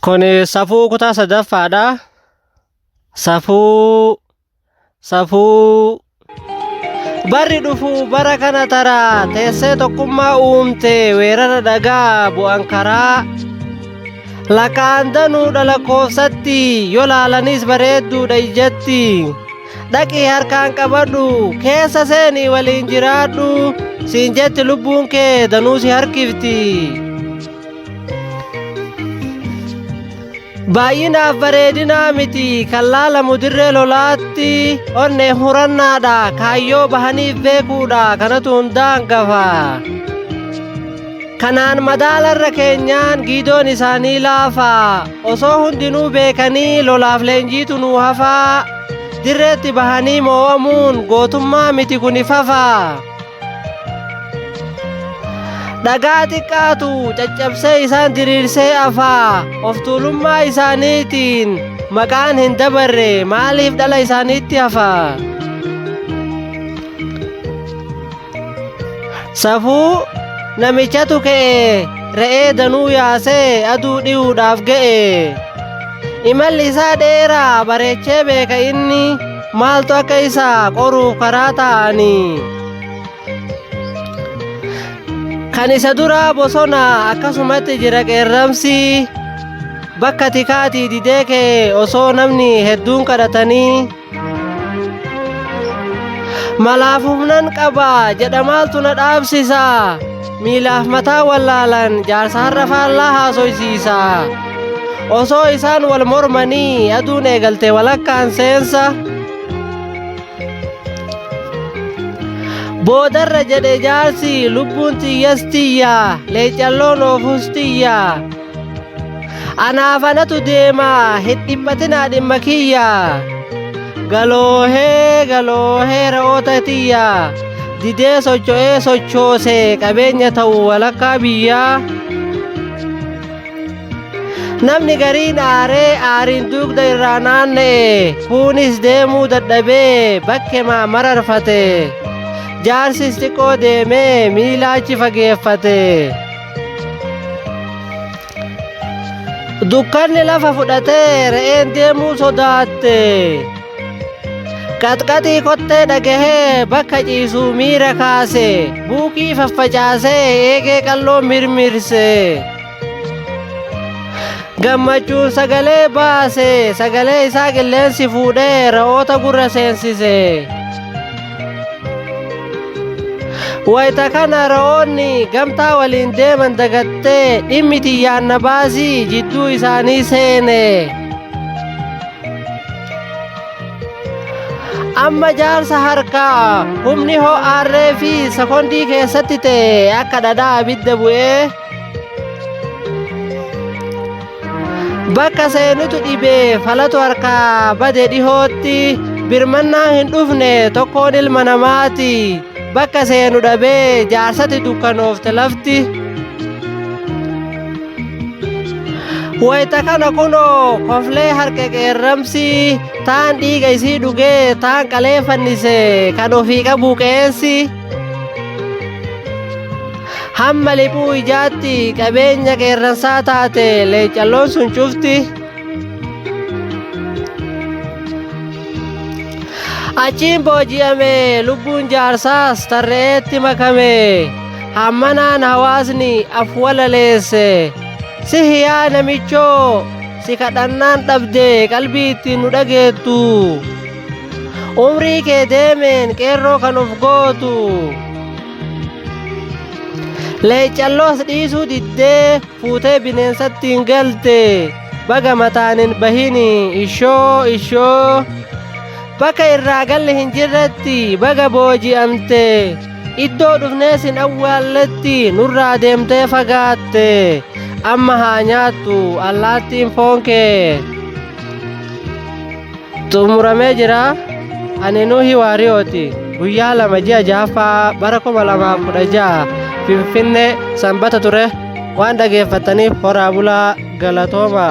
Kuni safuu kutaa sadaffaadha. Safuu safuu barri dhufu bara kana taraa teessee tokkummaa uumte weerara dhagaa bu'an karaa lakaan danuudha lakkoofsatti yoo laalanis bareedduudha ijatti dhaqii harkaan qabadhu keessa seenii waliin jiraadhu siin jetti lubbuun kee danuu si harkifti. Baay'inaaf bareedinaa miti kan laalamu dirree lolaatti onnee hurannaadha kaayyoo bahaniif beekuudha kanatu hundaan gafa. Kanaan madaalarra keenyaan giidoon isaanii laafa osoo hundinuu beekanii lolaaf leenjiitu nuu hafaa dirreetti bahanii moo'amuun gootummaa miti kun ifafa. Dhagaa xiqqaatu caccabsee isaan diriirsee afaa of tuulummaa isaaniitiin maqaan hin dabarre maaliif dhala isaaniitti hafa. Safuu namichatu ka'e re'ee danuu yaasee aduu dhi'uudhaaf ga'e. Imalli isaa dheeraa bareechee beeka inni maaltu akka isaa qoruuf karaa ta'anii. Kan isa duraa bosona akkasumatti jira qeerramsi bakka tikaatii didee kee osoo namni hedduun kadhatanii malaaf humnan qaba jedha maaltu na dhaabsisa miilaaf mataa wallaalan jaarsa har'a faallaa haasoysiisa osoo isaan wal mormanii aduun eegalte walakkaan seensa. Boodarra jedhe jaarsi lubbuun xiyyas tiyya leecalloon oofus tiyya anaaf anatu deema hin dhiphatinaa dhimma kiyya galoohee re'oota tiyya didee socho'ee sochoose qabeenya ta'u walakkaa biyyaa. Namni gariin aariin dugda irraa naanna'e kuunis deemuu dadhabee bakke mararfate. Jaarsis xiqqoo deemee miila achi fageeffate. Dukkanni lafa fudhatee re'een deemuu sodaatte. Qaxqaxii kottee dhagahee bakka ciisuu miira kaase buukii faffacaasee eegee qalloo mirmirse. Gammachuun sagalee baase sagalee isaa qilleensi fuudhee re'oota gurra seensise. Wayita kana re'oonni gamtaa waliin deeman dagattee dhimmi tiyyaan na baasii jidduu isaanii seene. Amma jaarsa harkaa humni ho'aarree fi sekondii keessatti ta'e akka dhadhaa abidda bu'ee bakka seenutu dhibee falatu harkaa bade dhihootti birmannaa hin dhufne tokkoon ilma namaati. Bakka seenu dhabee jaarsati dukkanoofte lafti. Wayita kana kunoo koflee harka qeerramsi taan dhiiga isii dhugee taan qalee fannise kan ofii qabu qeensi. Hamma liphuu ijaatti qabeenya qeerransaa taate leecalloon sun cufti. Achiin booji'ame lubbuun jaarsaas tarreetti makame hammanaan hawaasni af walaleesse si hiyaa namichoo si kadhannaan dhabde qalbii ittiin nu dhageettu umrii kee deemeen qeerroo kan of gootu leecalloos dhiisuu diddee fuutee bineensatti hin galte baga mataan hin bahini ishoo. Bakka irraa galle hin jirretti baga booji'amte iddoo dhufnees hin awwaalletti nurraa deemtee fagaatte amma haa nyaattu allaattiin foon kee. Xumuramee jira ani Nuuhi Waariyooti guyyaa 2 ji'a 6 bara 2016 Finfinnee sanbata ture waan dhageeffataniif horaa bulaa galatooma.